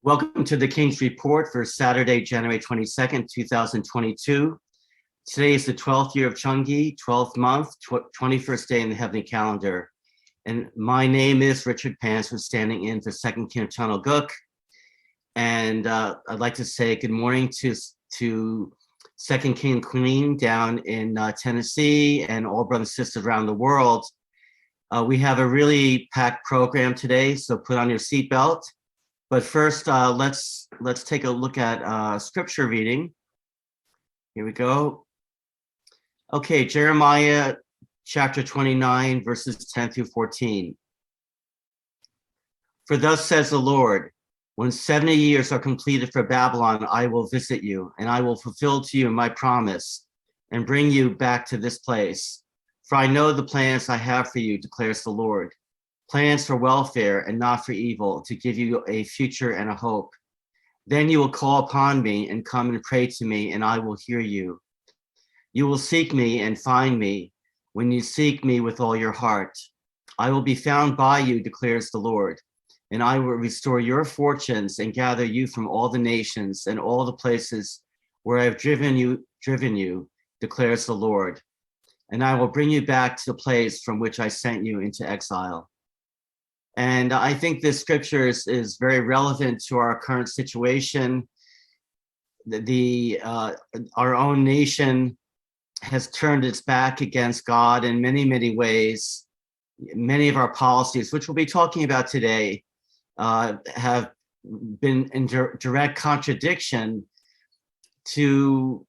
Welcome to the King's Report for Saturday, January 22nd, 2022. Today is the 12th year of Chungi, 12th month, 21st day in the heavenly calendar. And my name is Richard Pants, who's standing in for Second King Channel Gook. And I'd like to say good morning to Second King Queen down in Tennessee and all brothers and sisters around the world. We have a really packed program today, so put on your seatbelt. But first, let's take a look at scripture reading. Here we go. Okay, Jeremiah chapter 29, verses 10 through 14. For thus says the Lord, when 70 years are completed for Babylon, I will visit you, and I will fulfill to you my promise, and bring you back to this place. For I know the plans I have for you, declares the Lord. Plans for welfare and not for evil, to give you a future and a hope. Then you will call upon me and come and pray to me, and I will hear you. You will seek me and find me when you seek me with all your heart. I will be found by you, declares the Lord, and I will restore your fortunes and gather you from all the nations and all the places where I have driven you, declares the Lord. And I will bring you back to the place from which I sent you into exile. And I think this scripture is very relevant to our current situation. Our own nation has turned its back against God in many, many ways. Many of our policies, which we'll be talking about today, have been in direct contradiction to,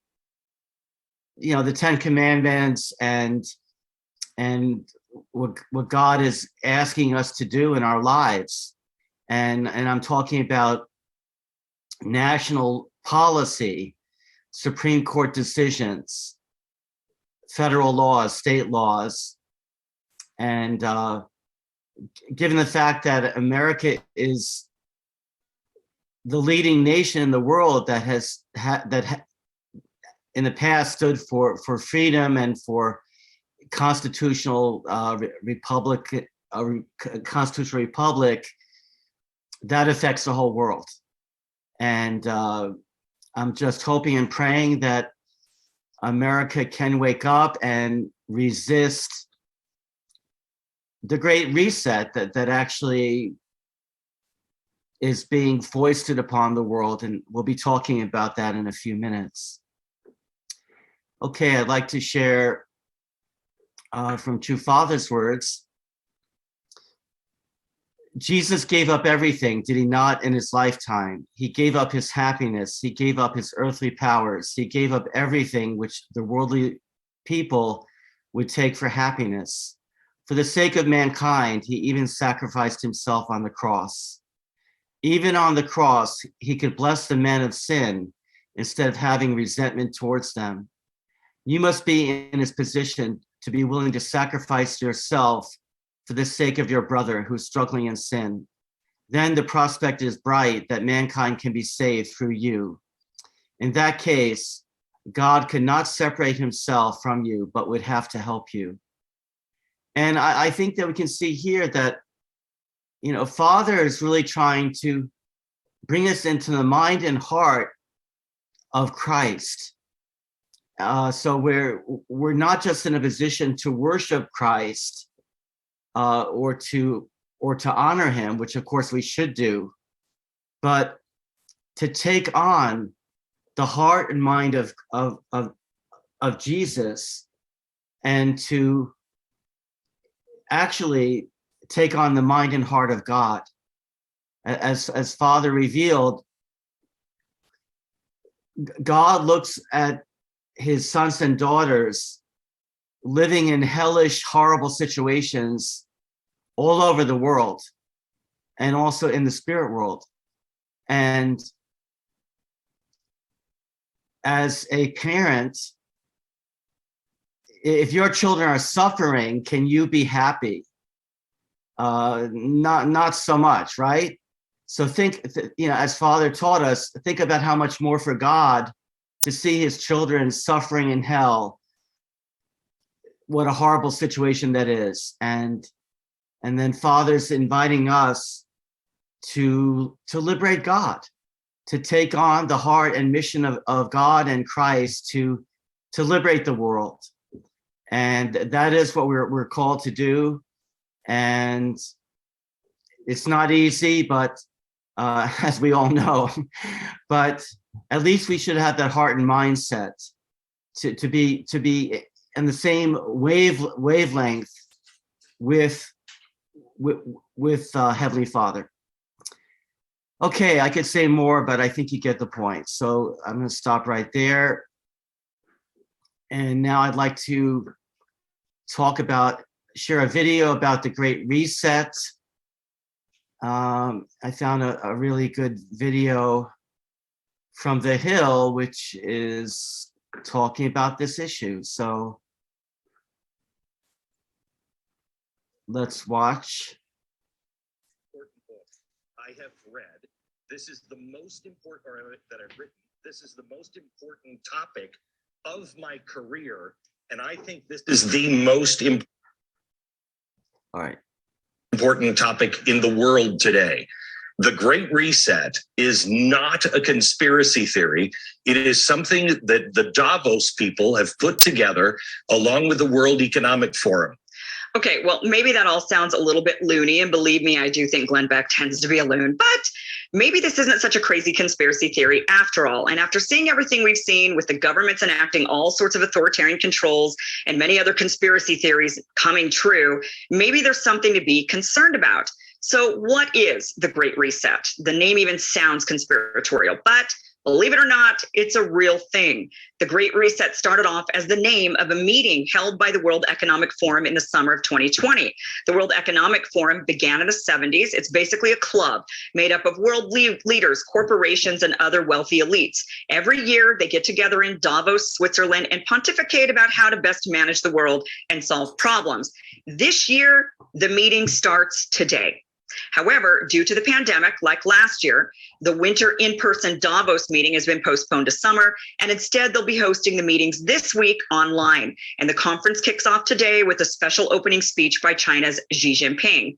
the Ten Commandments and what God is asking us to do in our lives. And I'm talking about national policy, Supreme Court decisions, federal laws, state laws. And given the fact that America is the leading nation in the world that has in the past stood for freedom and for constitutional republic, that affects the whole world. And I'm just hoping and praying that America can wake up and resist the Great Reset that actually is being foisted upon the world. And we'll be talking about that in a few minutes. Okay, I'd like to share from True Father's words. Jesus gave up everything, did he not, in his lifetime? He gave up his happiness. He gave up his earthly powers. He gave up everything which the worldly people would take for happiness. For the sake of mankind, he even sacrificed himself on the cross. Even on the cross, he could bless the men of sin instead of having resentment towards them. You must be in his position to be willing to sacrifice yourself for the sake of your brother who's struggling in sin. Then the prospect is bright that mankind can be saved through you. In that case, God could not separate himself from you, but would have to help you. And I think that we can see here that, Father is really trying to bring us into the mind and heart of Christ. So we're not just in a position to worship Christ or to honor him, which of course we should do, but to take on the heart and mind of Jesus, and to actually take on the mind and heart of God. As Father revealed, God looks at his sons and daughters living in hellish, horrible situations all over the world, and also in the spirit world. And as a parent, if your children are suffering, can you be happy? Not so much, right? So think, as Father taught us, think about how much more for God to see his children suffering in hell. What a horrible situation that is. And then Father's inviting us to liberate God, to take on the heart and mission of God and Christ to liberate the world. And that is what we're called to do. And it's not easy, but as we all know, but at least we should have that heart and mindset to be in the same wavelength with Heavenly Father. Okay, I could say more, but I think you get the point. So I'm going to stop right there. And now I'd like to share a video about the Great Reset. I found a really good video from The Hill, which is talking about this issue. So let's watch. I have read. This is the most important, or that I've written. This is the most important topic of my career, and I think this is the most important topic in the world today. The Great Reset is not a conspiracy theory. It is something that the Davos people have put together along with the World Economic Forum. Okay, well, maybe that all sounds a little bit loony, and believe me, I do think Glenn Beck tends to be a loon, but maybe this isn't such a crazy conspiracy theory after all. And after seeing everything we've seen with the governments enacting all sorts of authoritarian controls and many other conspiracy theories coming true, maybe there's something to be concerned about. So what is the Great Reset? The name even sounds conspiratorial, but believe it or not, it's a real thing. The Great Reset started off as the name of a meeting held by the World Economic Forum in the summer of 2020. The World Economic Forum began in the 70s. It's basically a club made up of world leaders, corporations, and other wealthy elites. Every year, they get together in Davos, Switzerland, and pontificate about how to best manage the world and solve problems. This year, the meeting starts today. However, due to the pandemic, like last year, the winter in-person Davos meeting has been postponed to summer, and instead they'll be hosting the meetings this week online. And the conference kicks off today with a special opening speech by China's Xi Jinping.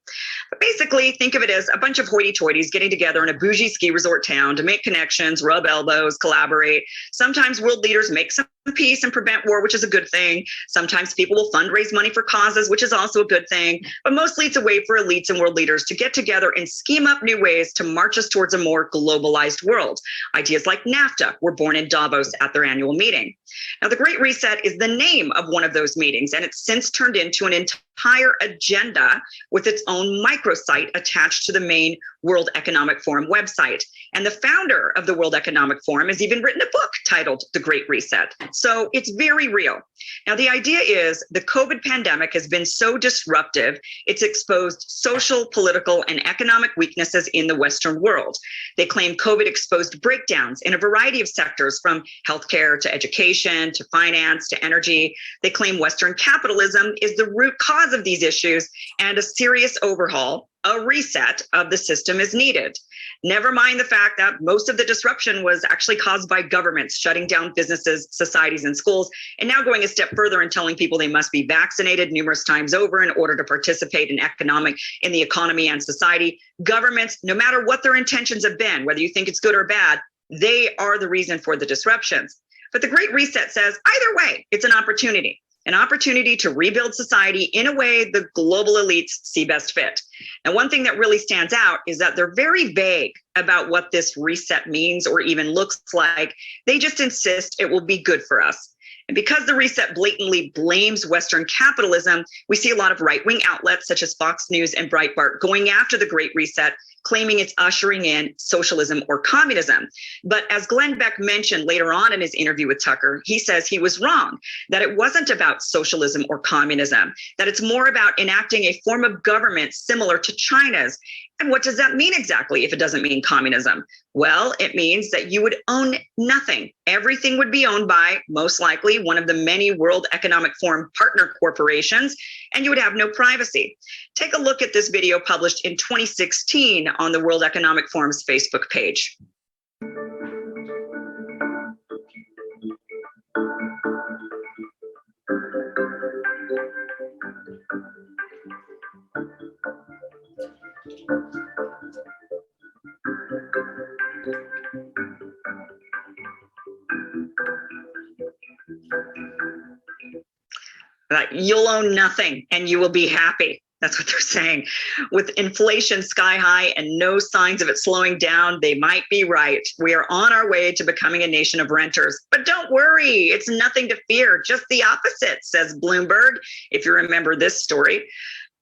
But basically, think of it as a bunch of hoity-toities getting together in a bougie ski resort town to make connections, rub elbows, collaborate. Sometimes world leaders make some peace and prevent war, which is a good thing. Sometimes people will fundraise money for causes, which is also a good thing. But mostly it's a way for elites and world leaders to get together and scheme up new ways to march us towards a more globalized world. Ideas like NAFTA were born in Davos at their annual meeting. Now, the Great Reset is the name of one of those meetings, and it's since turned into an entire agenda with its own microsite attached to the main World Economic Forum website. And the founder of the World Economic Forum has even written a book titled The Great Reset. So it's very real. Now, the idea is the COVID pandemic has been so disruptive, it's exposed social, political, and economic weaknesses in the Western world. They claim COVID exposed breakdowns in a variety of sectors, from healthcare to education to finance to energy. They claim Western capitalism is the root cause of these issues, and a serious overhaul, a reset of the system is needed. Never mind the fact that most of the disruption was actually caused by governments shutting down businesses, societies, and schools, and now going a step further and telling people they must be vaccinated numerous times over in order to participate in the economy and society. Governments, no matter what their intentions have been, whether you think it's good or bad, they are the reason for the disruptions. But the Great Reset says either way, it's an opportunity to rebuild society in a way the global elites see best fit. And one thing that really stands out is that they're very vague about what this reset means or even looks like. They just insist it will be good for us. And because the reset blatantly blames Western capitalism, we see a lot of right-wing outlets such as Fox News and Breitbart going after the Great Reset, claiming it's ushering in socialism or communism. But as Glenn Beck mentioned later on in his interview with Tucker, he says he was wrong, that it wasn't about socialism or communism, that it's more about enacting a form of government similar to China's. And what does that mean exactly if it doesn't mean communism? Well, it means that you would own nothing. Everything would be owned by, most likely, one of the many World Economic Forum partner corporations, and you would have no privacy. Take a look at this video published in 2016 on the World Economic Forum's Facebook page. that you'll own nothing and you will be happy. That's what they're saying. With inflation sky high and no signs of it slowing down, they might be right. We are on our way to becoming a nation of renters. But don't worry, it's nothing to fear, just the opposite, says Bloomberg, if you remember this story.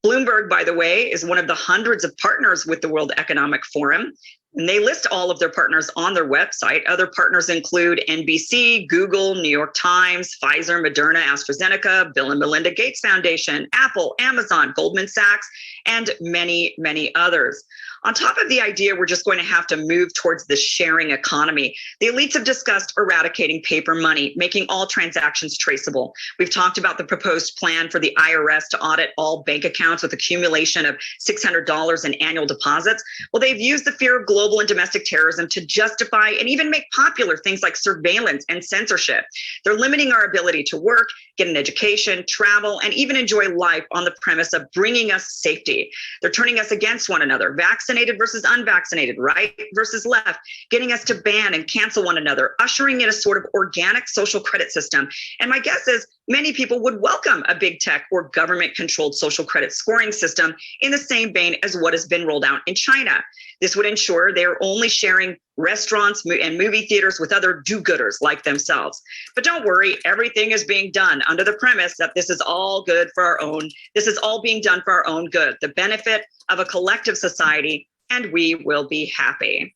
Bloomberg, by the way, is one of the hundreds of partners with the World Economic Forum. And they list all of their partners on their website. Other partners include NBC, Google, New York Times, Pfizer, Moderna, AstraZeneca, Bill and Melinda Gates Foundation, Apple, Amazon, Goldman Sachs, and many, many others. On top of the idea we're just going to have to move towards the sharing economy, the elites have discussed eradicating paper money, making all transactions traceable. We've talked about the proposed plan for the IRS to audit all bank accounts with accumulation of $600 in annual deposits. Well, they've used the fear of global and domestic terrorism to justify and even make popular things like surveillance and censorship. They're limiting our ability to work, get an education, travel, and even enjoy life on the premise of bringing us safety. They're turning us against one another, vaccinated versus unvaccinated, right versus left, getting us to ban and cancel one another, ushering in a sort of organic social credit system. And my guess is many people would welcome a big tech or government-controlled social credit scoring system in the same vein as what has been rolled out in China. This would ensure they're only sharing restaurants and movie theaters with other do-gooders like themselves. But don't worry, everything is being done under the premise that this is all good for our own. This is all being done for our own good, the benefit of a collective society, and we will be happy.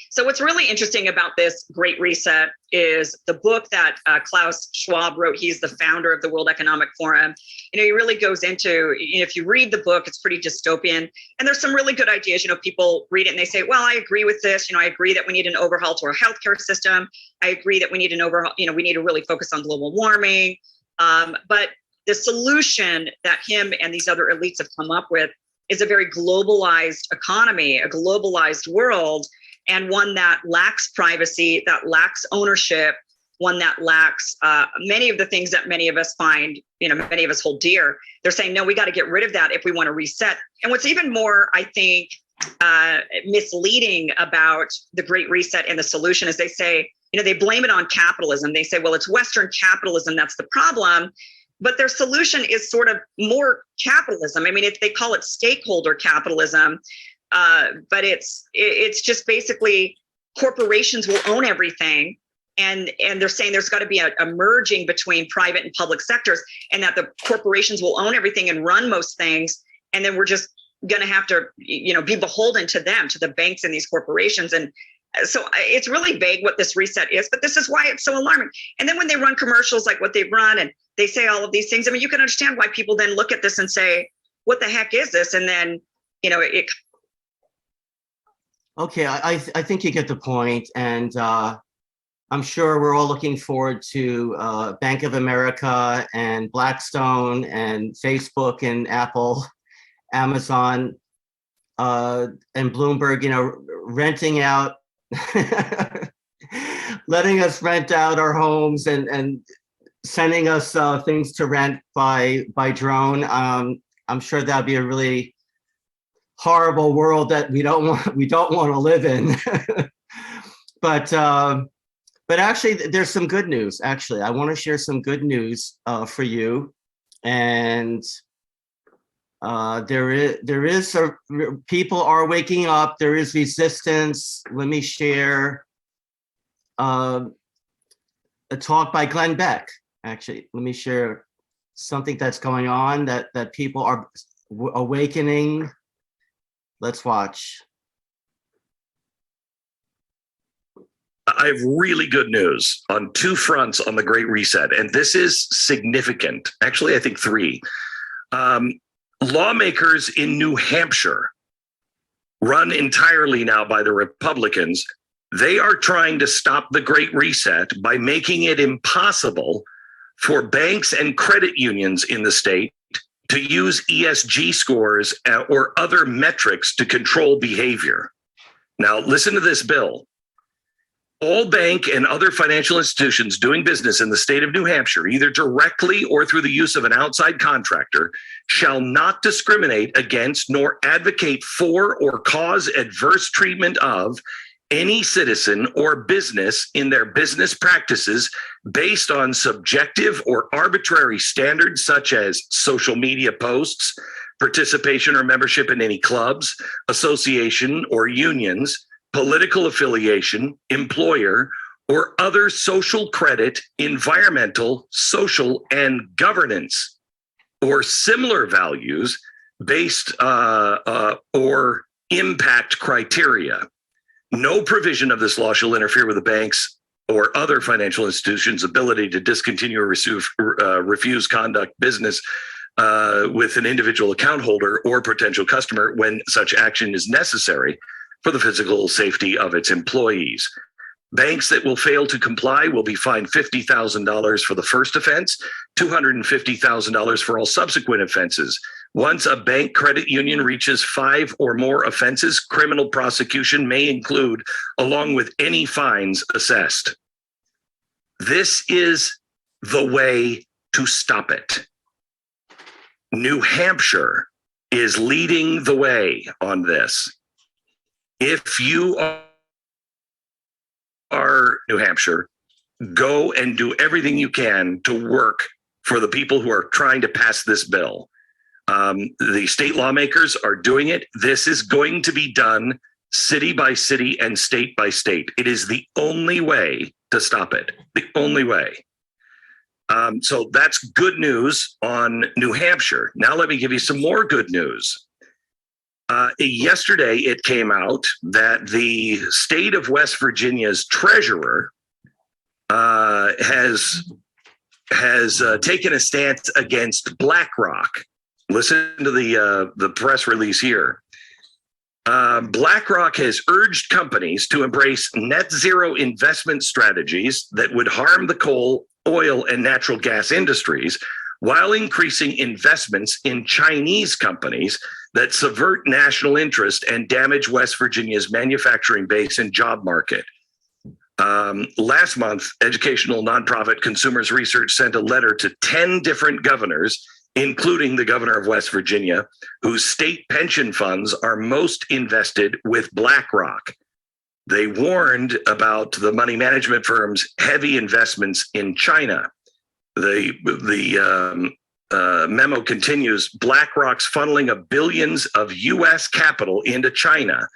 So what's really interesting about this Great Reset is the book that Klaus Schwab wrote. He's the founder of the World Economic Forum. He really goes into, if you read the book, it's pretty dystopian. And there's some really good ideas. People read it and they say, well, I agree with this. I agree that we need an overhaul to our healthcare system. I agree that we need an overhaul, we need to really focus on global warming. But the solution that him and these other elites have come up with is a very globalized economy, a globalized world, and one that lacks privacy, that lacks ownership, one that lacks many of the things that many of us find, many of us hold dear. They're saying, no, we got to get rid of that if we want to reset. And what's even more, I think, misleading about the Great Reset and the solution is they say, they blame it on capitalism. They say, well, it's Western capitalism that's the problem. But their solution is sort of more capitalism. They call it stakeholder capitalism. But it's just basically corporations will own everything. And they're saying there's got to be a merging between private and public sectors, and that the corporations will own everything and run most things. And then we're just going to have to, be beholden to them, to the banks and these corporations. And so it's really vague what this reset is, but this is why it's so alarming. And then when they run commercials like what they've run and they say all of these things, you can understand why people then look at this and say, what the heck is this? And then, it. Okay, I think you get the point, and I'm sure we're all looking forward to Bank of America and Blackstone and Facebook and Apple, Amazon, and Bloomberg, renting out, letting us rent out our homes and sending us things to rent by drone. I'm sure that'd be a really horrible world that we don't want to live in. But actually, there's some good news. Actually, I want to share some good news for you. And people are waking up. There is resistance. Let me share a talk by Glenn Beck. Actually, let me share something that's going on that people are awakening. Let's watch. I have really good news on two fronts on the Great Reset, and this is significant. Actually, I think three. Lawmakers in New Hampshire, run entirely now by the Republicans, they are trying to stop the Great Reset by making it impossible for banks and credit unions in the state to use ESG scores or other metrics to control behavior. Now, listen to this bill. All bank and other financial institutions doing business in the state of New Hampshire, either directly or through the use of an outside contractor, shall not discriminate against nor advocate for or cause adverse treatment of any citizen or business in their business practices based on subjective or arbitrary standards such as social media posts, participation or membership in any clubs, association or unions, political affiliation, employer, or other social credit, environmental, social, and governance, or similar values based or impact criteria. No provision of this law shall interfere with the bank's or other financial institutions' ability to discontinue or refuse conduct business with an individual account holder or potential customer when such action is necessary for the physical safety of its employees. Banks that will fail to comply will be fined $50,000 for the first offense, $250,000 for all subsequent offenses. Once a bank credit union reaches 5 or more offenses, criminal prosecution may include, along with any fines assessed. This is the way to stop it. New Hampshire is leading the way on this. If you are New Hampshire, go and do everything you can to work for the people who are trying to pass this bill. The state lawmakers are doing it. This is going to be done city by city and state by state. It is the only way to stop it, the only way. So that's good news on New Hampshire. Now let me give you some more good news. Yesterday, it came out that the state of West Virginia's treasurer has taken a stance against BlackRock. Listen to the press release here. BlackRock has urged companies to embrace net zero investment strategies that would harm the coal, oil, and natural gas industries while increasing investments in Chinese companies that subvert national interest and damage West Virginia's manufacturing base and job market. Last month, educational nonprofit Consumers Research sent a letter to 10 different governors, including the governor of West Virginia, whose state pension funds are most invested with BlackRock. They warned about the money management firm's heavy investments in China. The memo continues, BlackRock's funneling of billions of U.S. capital into China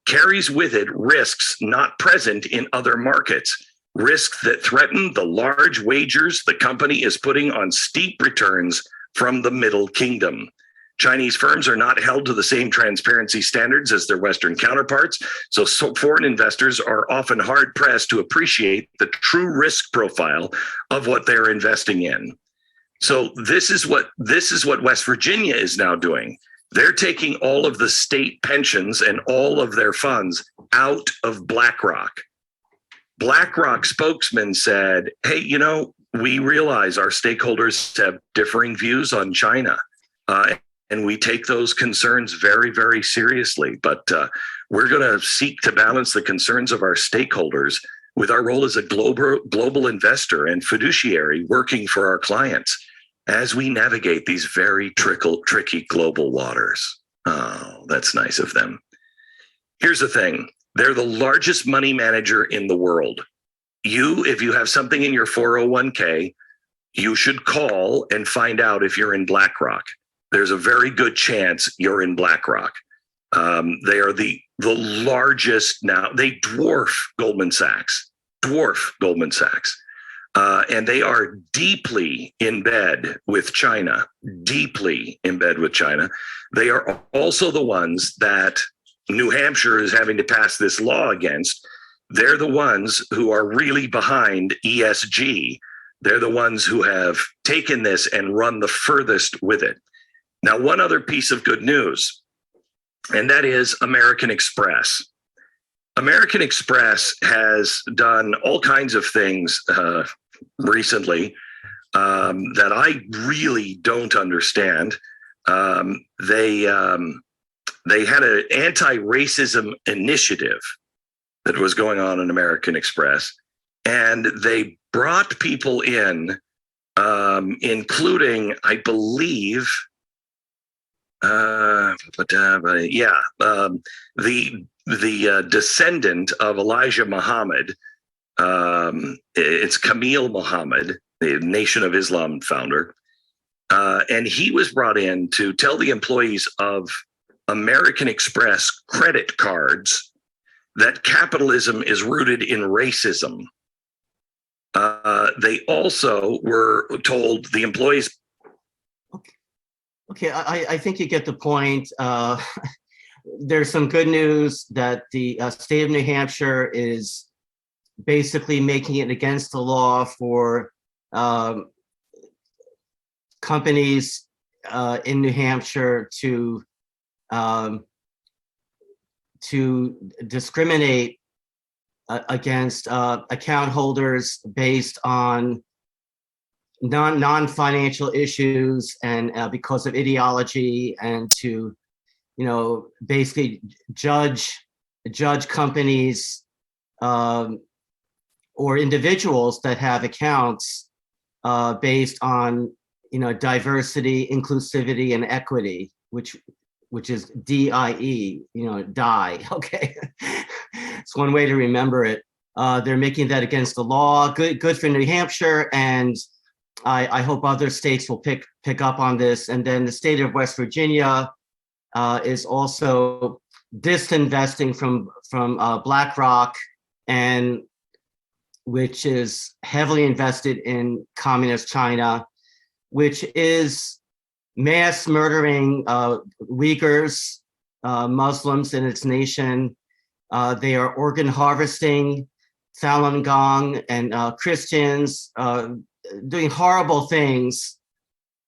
carries with it risks not present in other markets, risks that threaten the large wagers the company is putting on steep returns from the Middle Kingdom. Chinese firms are not held to the same transparency standards as their Western counterparts, so foreign investors are often hard-pressed to appreciate the true risk profile of what they're investing in. So this is what West Virginia is now doing. They're taking all of the state pensions and all of their funds out of BlackRock. BlackRock spokesman said, hey, you know, we realize our stakeholders have differing views on China, and we take those concerns very, very seriously. But we're going to seek to balance the concerns of our stakeholders with our role as a global investor and fiduciary working for our clients as we navigate these very tricky global waters. Oh, that's nice of them. Here's the thing. They're the largest money manager in the world. If you have something in your 401k, you should call and find out if you're in BlackRock. There's a very good chance you're in BlackRock. They are the largest now. They dwarf Goldman Sachs. And they are deeply in bed with China, They are also the ones that New Hampshire is having to pass this law against. They're the ones who are really behind ESG. They're the ones who have taken this and run the furthest with it. Now, one other piece of good news, and that is American Express. American Express has done all kinds of things recently that I really don't understand. They had an anti-racism initiative that was going on in American Express, and they brought people in, including, I believe, The descendant of Elijah Muhammad, it's Camille Muhammad, the Nation of Islam founder, and he was brought in to tell the employees of American Express credit cards that capitalism is rooted in racism. They also were told, the employees. Okay, I think you get the point. There's some good news that the state of New Hampshire is basically making it against the law for companies in New Hampshire to discriminate against account holders based on non-financial issues and because of ideology, and to, basically judge companies or individuals that have accounts based on, diversity, inclusivity, and equity, which is DIE, die. Okay, it's one way to remember it. They're making that against the law. Good for New Hampshire, and I hope other states will pick up on this. And then the state of West Virginia is also disinvesting from BlackRock, and which is heavily invested in communist China, which is mass murdering Uyghurs, Muslims in its nation. They are organ harvesting Falun Gong and Christians, doing horrible things,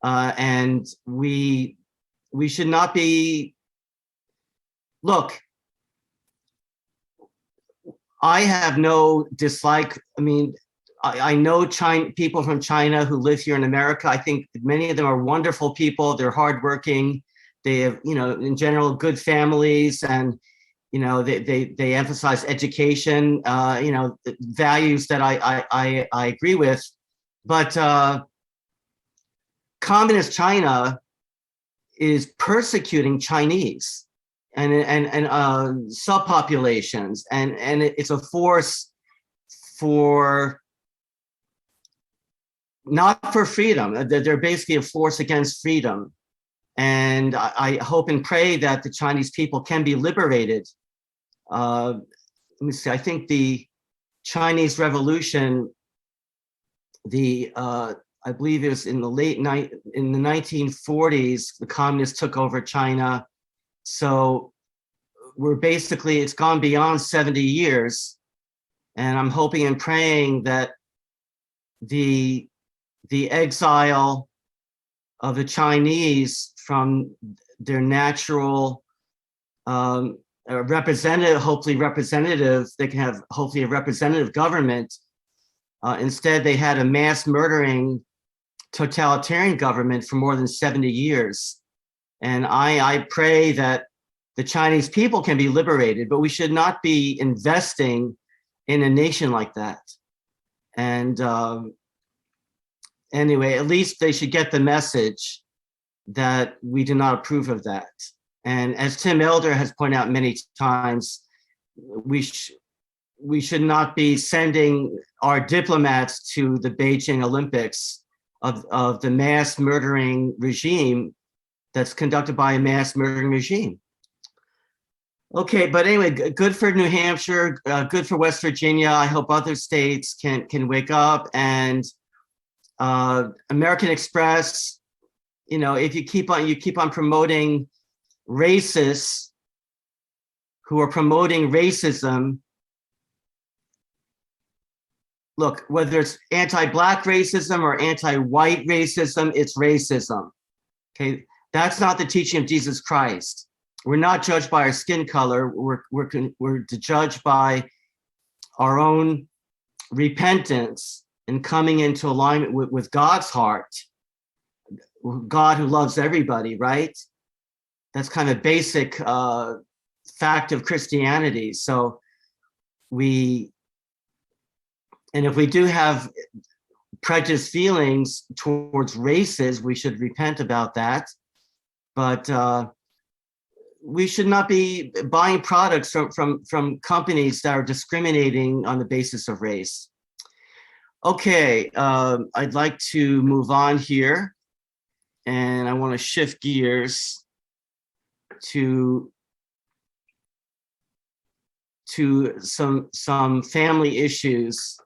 and we should not be. Look, I have no dislike. I mean, I know people from China who live here in America. I think many of them are wonderful people. They're hardworking. They have, in general, good families, and they emphasize education. Values that I agree with. But communist China is persecuting Chinese and subpopulations, and it's a force for, not for freedom. They're basically a force against freedom. And I hope and pray that the Chinese people can be liberated. Let me see. I think the Chinese Revolution, I believe it was in the in the 1940s, the communists took over China. So it's gone beyond 70 years. And I'm hoping and praying that the exile of the Chinese from their natural representative, they can have hopefully a representative government. Instead, they had a mass murdering totalitarian government for more than 70 years. And I pray that the Chinese people can be liberated, but we should not be investing in a nation like that. And anyway, at least they should get the message that we do not approve of that. And as Tim Elder has pointed out many times, we should not be sending our diplomats to the Beijing Olympics of the mass murdering regime that's conducted by a mass murdering regime. Okay, but anyway, good for New Hampshire, good for West Virginia. I hope other states can wake up. And American Express, if you keep on promoting racists who are promoting racism. Look, whether it's anti-Black racism or anti-white racism, it's racism. Okay, that's not the teaching of Jesus Christ. We're not judged by our skin color. We're judged by our own repentance and coming into alignment with God's heart. God who loves everybody, right? That's kind of basic fact of Christianity. So and if we do have prejudiced feelings towards races, we should repent about that. but we should not be buying products from companies that are discriminating on the basis of race. Okay, I'd like to move on here, and I want to shift gears to some family issues,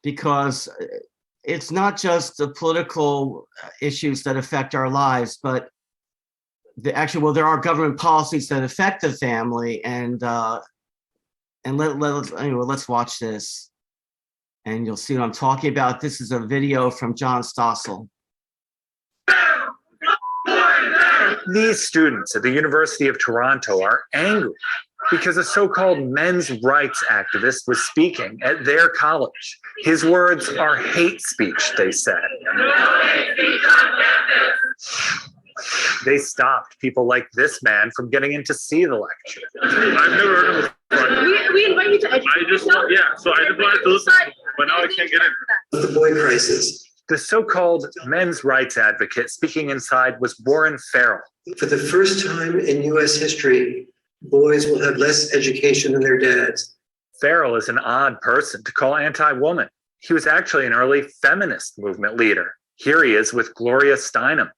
because it's not just the political issues that affect our lives, but there are government policies that affect the family, and let's watch this, and you'll see what I'm talking about. This is a video from John Stossel. These students at the University of Toronto are angry because a so-called men's rights activist was speaking at their college. His words are hate speech, they said. They stopped people like this man from getting in to see the lecture. I've never heard of this. We invite you to educate yourself. So I just wanted to listen, but now I can't get in. The boy crisis. The so-called men's rights advocate speaking inside was Warren Farrell. For the first time in U.S. history, boys will have less education than their dads. Farrell is an odd person to call anti-woman. He was actually an early feminist movement leader. Here he is with Gloria Steinem.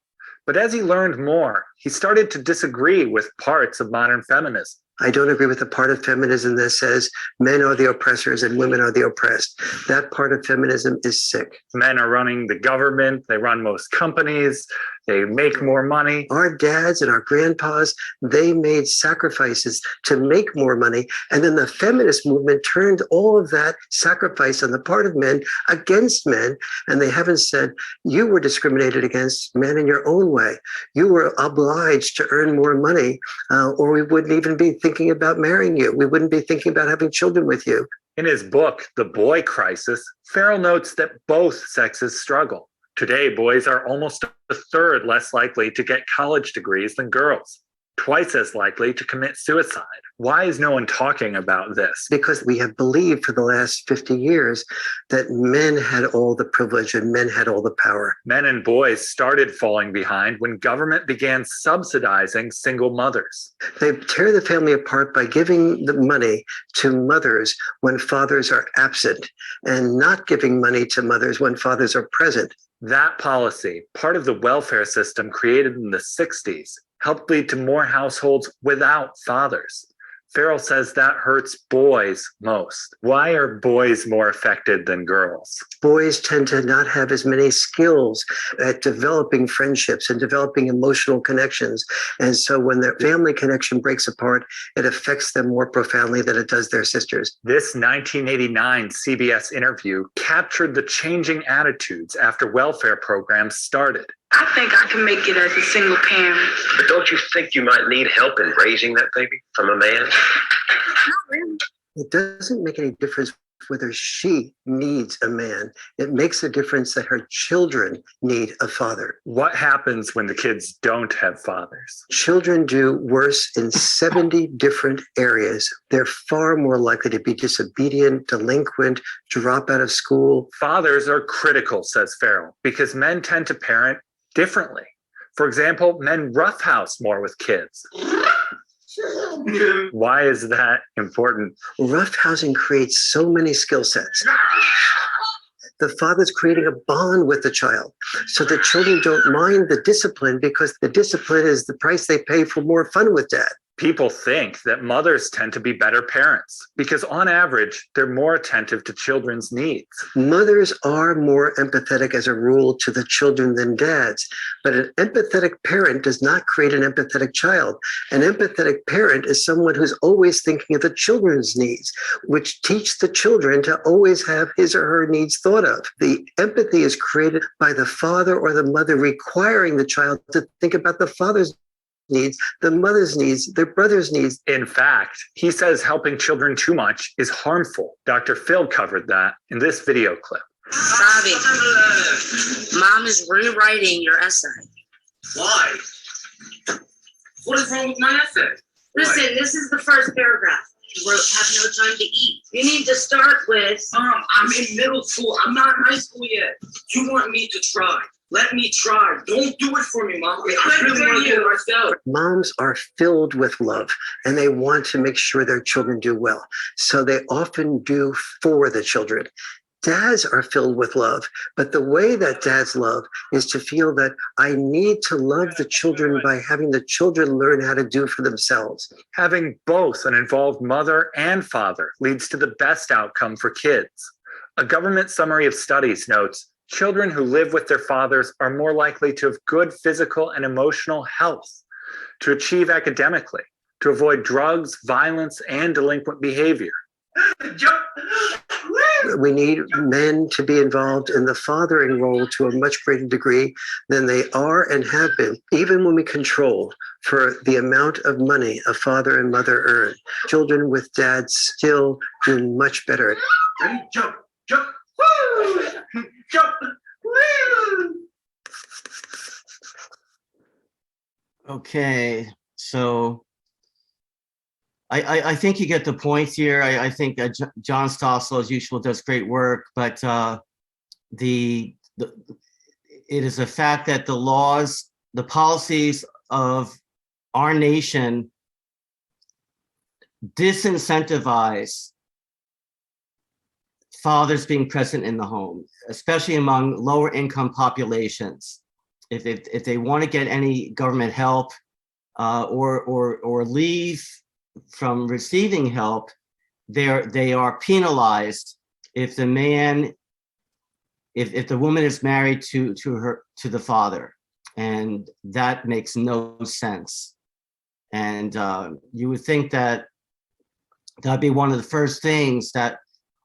But as he learned more, he started to disagree with parts of modern feminism. I don't agree with the part of feminism that says men are the oppressors and women are the oppressed. That part of feminism is sick. Men are running the government. They run most companies. They make more money. Our dads and our grandpas, they made sacrifices to make more money. And then the feminist movement turned all of that sacrifice on the part of men against men. And they haven't said, you were discriminated against men in your own way. You were obliged to earn more money, or we wouldn't even be thinking about marrying you. We wouldn't be thinking about having children with you. In his book, The Boy Crisis, Farrell notes that both sexes struggle. Today, boys are almost a third less likely to get college degrees than girls, twice as likely to commit suicide. Why is no one talking about this? Because we have believed for the last 50 years that men had all the privilege and men had all the power. Men and boys started falling behind when government began subsidizing single mothers. They tear the family apart by giving the money to mothers when fathers are absent and not giving money to mothers when fathers are present. That policy, part of the welfare system created in the 60s, helped lead to more households without fathers. Farrell says that hurts boys most. Why are boys more affected than girls? Boys tend to not have as many skills at developing friendships and developing emotional connections. And so when their family connection breaks apart, it affects them more profoundly than it does their sisters. This 1989 CBS interview captured the changing attitudes after welfare programs started. I think I can make it as a single parent. But don't you think you might need help in raising that baby from a man? Not really. It doesn't make any difference whether she needs a man. It makes a difference that her children need a father. What happens when the kids don't have fathers? Children do worse in 70 different areas. They're far more likely to be disobedient, delinquent, drop out of school. Fathers are critical, says Farrell, because men tend to parent differently. For example, men roughhouse more with kids. Why is that important? Roughhousing creates so many skill sets. The father's creating a bond with the child. So the children don't mind the discipline because the discipline is the price they pay for more fun with dad. People think that mothers tend to be better parents because on average, they're more attentive to children's needs. Mothers are more empathetic as a rule to the children than dads, but an empathetic parent does not create an empathetic child. An empathetic parent is someone who's always thinking of the children's needs, which teach the children to always have his or her needs thought of. The empathy is created by the father or the mother requiring the child to think about the father's needs, the mother's needs, their brother's needs. In fact, he says helping children too much is harmful. Dr. Phil covered that in this video clip. Bobby, Mom is rewriting your essay. Why? What is wrong with my essay? Listen, this is the first paragraph. You wrote, have no time to eat. You need to start with... I'm in middle school. I'm not in high school yet. You want me to try. Let me try. Don't do it for me, Mom. I really want to do it myself. Moms are filled with love and they want to make sure their children do well. So they often do for the children. Dads are filled with love, but the way that dads love is to feel that I need to love the children by having the children learn how to do for themselves. Having both an involved mother and father leads to the best outcome for kids. A government summary of studies notes children who live with their fathers are more likely to have good physical and emotional health, to achieve academically, to avoid drugs, violence, and delinquent behavior. We need men to be involved in the fathering role to a much greater degree than they are and have been. Even when we control for the amount of money a father and mother earn, children with dads still do much better. Ready? Jump, jump, woo! Jump, woo! Okay, so I think you get the point here. I think John Stossel, as usual, does great work, but it is a fact that the laws, the policies of our nation disincentivize fathers being present in the home, especially among lower income populations. If they want to get any government help or leave from receiving help, they are penalized if the man, if the woman is married to the father, and that makes no sense. And you would think that that'd be one of the first things that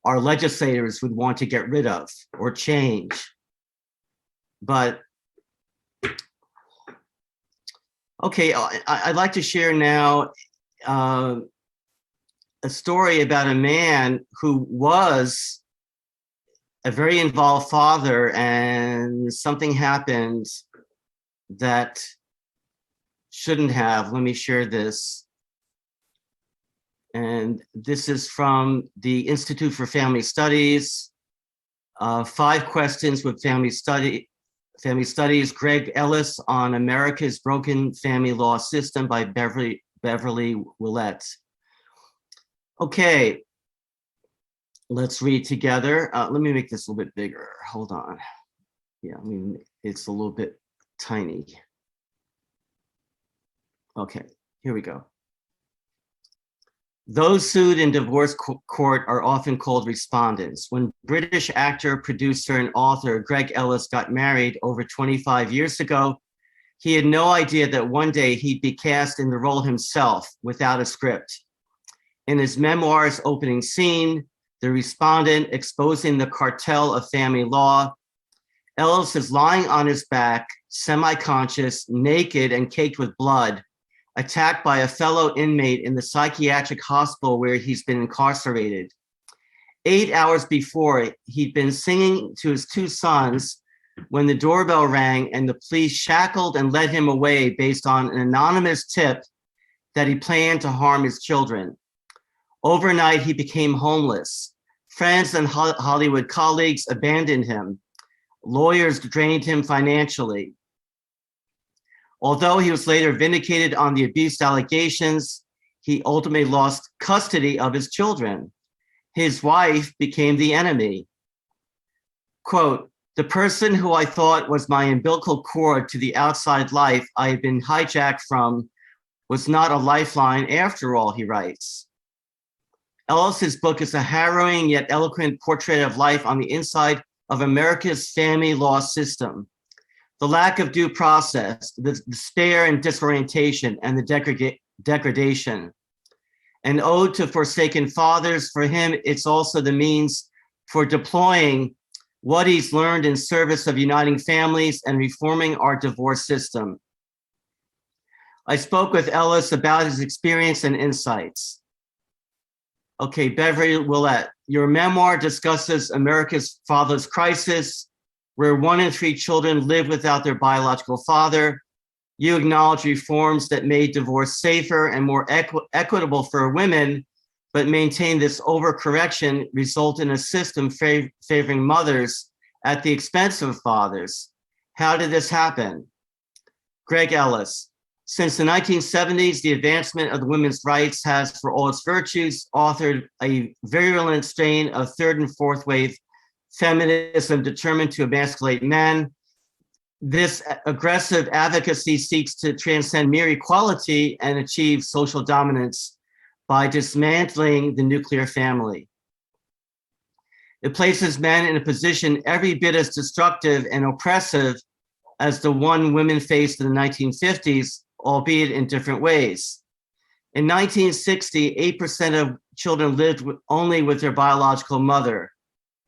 our legislators would want to get rid of or change. But okay, I'd like to share now a story about a man who was a very involved father, and something happened that shouldn't have. Let me share this. And this is from the Institute for Family Studies. 5 questions with Family Studies, Greg Ellis on America's Broken Family Law System by Beverly Willett. Okay, let's read together. Let me make this a little bit bigger. Hold on. Yeah, I mean, it's a little bit tiny. Okay, here we go. Those sued in divorce court are often called respondents. When British actor, producer, and author Greg Ellis got married over 25 years ago, he had no idea that one day he'd be cast in the role himself without a script. In his memoir's opening scene, the respondent exposing the cartel of family law, Ellis is lying on his back, semi-conscious, naked, and caked with blood, attacked by a fellow inmate in the psychiatric hospital where he's been incarcerated. 8 hours before, he'd been singing to his 2 sons when the doorbell rang and the police shackled and led him away based on an anonymous tip that he planned to harm his children. Overnight, he became homeless. Friends and Hollywood colleagues abandoned him. Lawyers drained him financially. Although he was later vindicated on the abuse allegations, he ultimately lost custody of his children. His wife became the enemy. Quote, "The person who I thought was my umbilical cord to the outside life I had been hijacked from was not a lifeline after all," he writes. Ellis's book is a harrowing yet eloquent portrait of life on the inside of America's family law system. The lack of due process, the despair and disorientation, and the degradation. An ode to forsaken fathers. For him, it's also the means for deploying what he's learned in service of uniting families and reforming our divorce system. I spoke with Ellis about his experience and insights. Okay, Beverly Willett, your memoir discusses America's father's crisis, where 1 in 3 children live without their biological father. You acknowledge reforms that made divorce safer and more equitable for women, but maintain this overcorrection result in a system favoring mothers at the expense of fathers. How did this happen? Greg Ellis. Since the 1970s, the advancement of the women's rights has, for all its virtues, authored a virulent strain of third and fourth wave feminism determined to emasculate men. This aggressive advocacy seeks to transcend mere equality and achieve social dominance by dismantling the nuclear family. It places men in a position every bit as destructive and oppressive as the one women faced in the 1950s, albeit in different ways. In 1960, 8% of children lived only with their biological mother.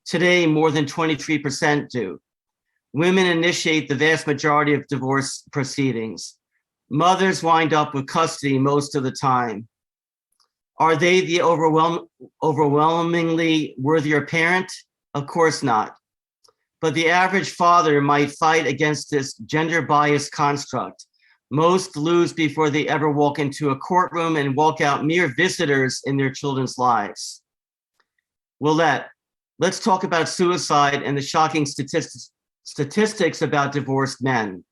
Today, more than 23% do. Women initiate the vast majority of divorce proceedings. Mothers wind up with custody most of the time. Are they the overwhelmingly worthier parent? Of course not. But the average father might fight against this gender-biased construct. Most lose before they ever walk into a courtroom and walk out mere visitors in their children's lives. Willette, let's talk about suicide and the shocking statistics about divorced men.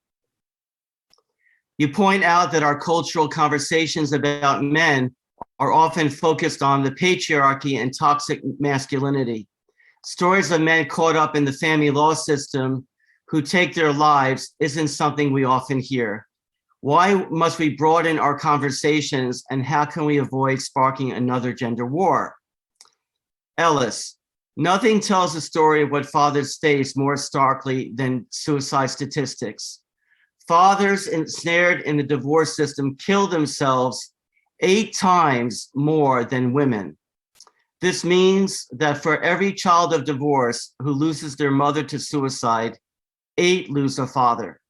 You point out that our cultural conversations about men are often focused on the patriarchy and toxic masculinity. Stories of men caught up in the family law system who take their lives isn't something we often hear. Why must we broaden our conversations, and how can we avoid sparking another gender war? Ellis, nothing tells the story of what fathers face more starkly than suicide statistics. Fathers ensnared in the divorce system kill themselves 8 times more than women. This means that for every child of divorce who loses their mother to suicide, 8 lose a father.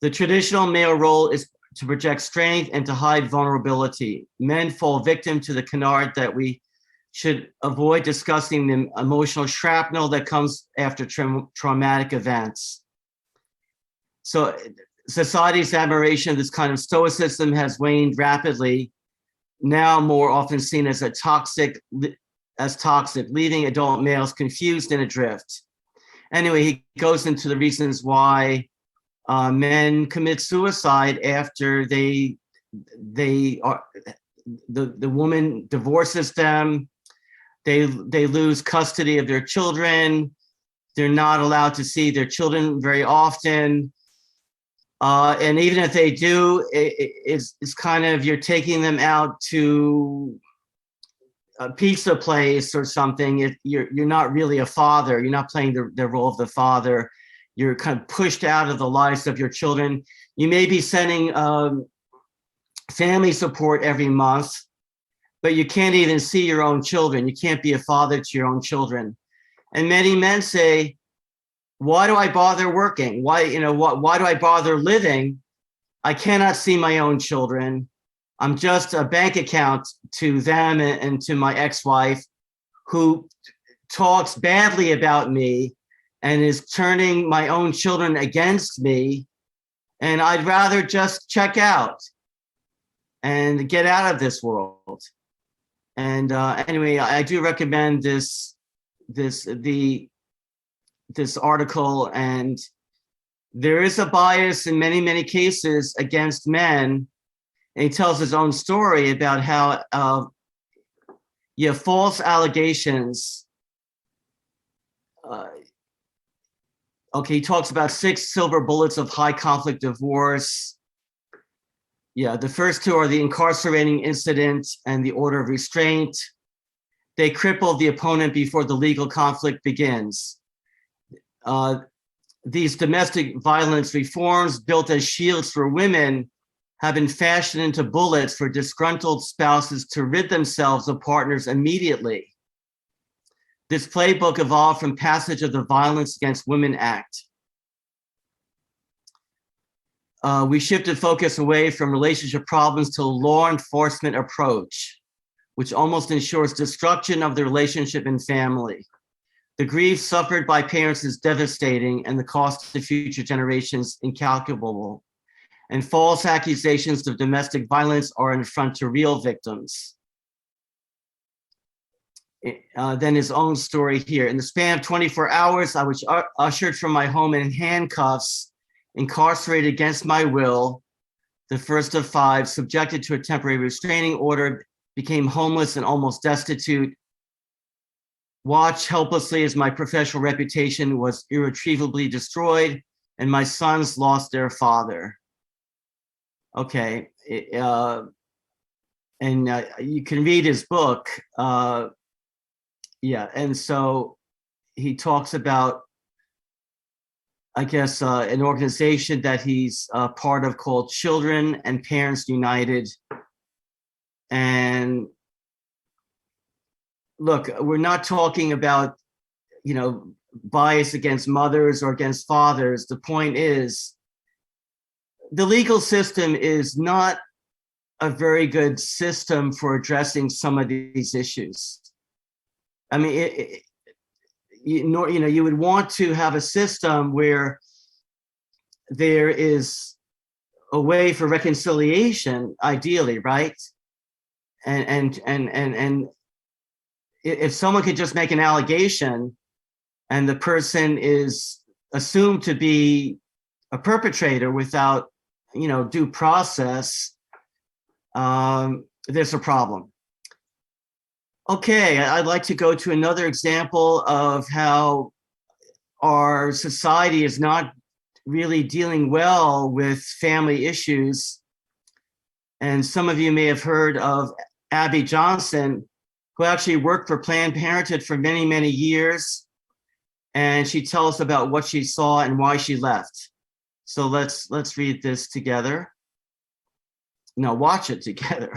The traditional male role is to project strength and to hide vulnerability. Men fall victim to the canard that we should avoid discussing the emotional shrapnel that comes after traumatic events. So society's admiration of this kind of stoicism has waned rapidly, now more often seen as toxic, leaving adult males confused and adrift. Anyway, he goes into the reasons why men commit suicide after the woman divorces them. They lose custody of their children. They're not allowed to see their children very often. And even if they do, it's kind of, you're taking them out to a pizza place or something. You're not really a father. You're not playing the role of the father. You're kind of pushed out of the lives of your children. You may be sending family support every month, but you can't even see your own children. You can't be a father to your own children. And many men say, why do I bother working? Why do I bother living? I cannot see my own children. I'm just a bank account to them and to my ex-wife, who talks badly about me and is turning my own children against me. And I'd rather just check out and get out of this world. And anyway, I do recommend this article, and there is a bias in many, many cases against men. And he tells his own story about how false allegations. He talks about 6 silver bullets of high conflict divorce. Yeah, the first 2 are the incarcerating incident and the order of restraint. They cripple the opponent before the legal conflict begins. These domestic violence reforms, built as shields for women, have been fashioned into bullets for disgruntled spouses to rid themselves of partners immediately. This playbook evolved from passage of the Violence Against Women Act. We shifted focus away from relationship problems to a law enforcement approach, which almost ensures destruction of the relationship and family. The grief suffered by parents is devastating, and the cost to future generations incalculable. And false accusations of domestic violence are an affront to real victims. than his own story here. In the span of 24 hours, I was ushered from my home in handcuffs, incarcerated against my will, the first of 5, subjected to a temporary restraining order, became homeless and almost destitute, watched helplessly as my professional reputation was irretrievably destroyed, and my sons lost their father. Okay, and you can read his book. Yeah, and so he talks about, I guess, an organization that he's part of called Children and Parents United. And look, we're not talking about, bias against mothers or against fathers. The point is, the legal system is not a very good system for addressing some of these issues. I mean, you would want to have a system where there is a way for reconciliation, ideally, right? And if someone could just make an allegation and the person is assumed to be a perpetrator without, due process, there's a problem. Okay, I'd like to go to another example of how our society is not really dealing well with family issues. And some of you may have heard of Abby Johnson, who actually worked for Planned Parenthood for many, many years. And she tells us about what she saw and why she left. So let's read this together. No, watch it together.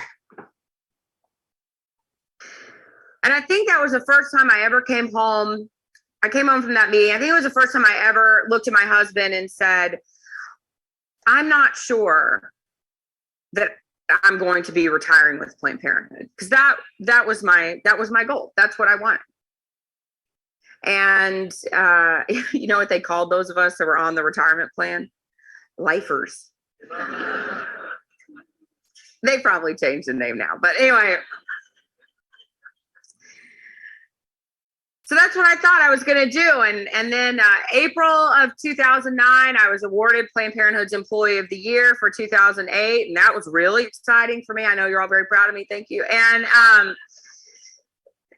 And I think that was the first time I ever came home. I came home from that meeting. I think it was the first time I ever looked at my husband and said, I'm not sure that I'm going to be retiring with Planned Parenthood, because that was my goal. That's what I wanted. And you know what they called those of us that were on the retirement plan? Lifers. They probably changed the name now, but anyway. So that's what I thought I was going to do. And then April of 2009, I was awarded Planned Parenthood's Employee of the Year for 2008. And that was really exciting for me. I know you're all very proud of me. Thank you. And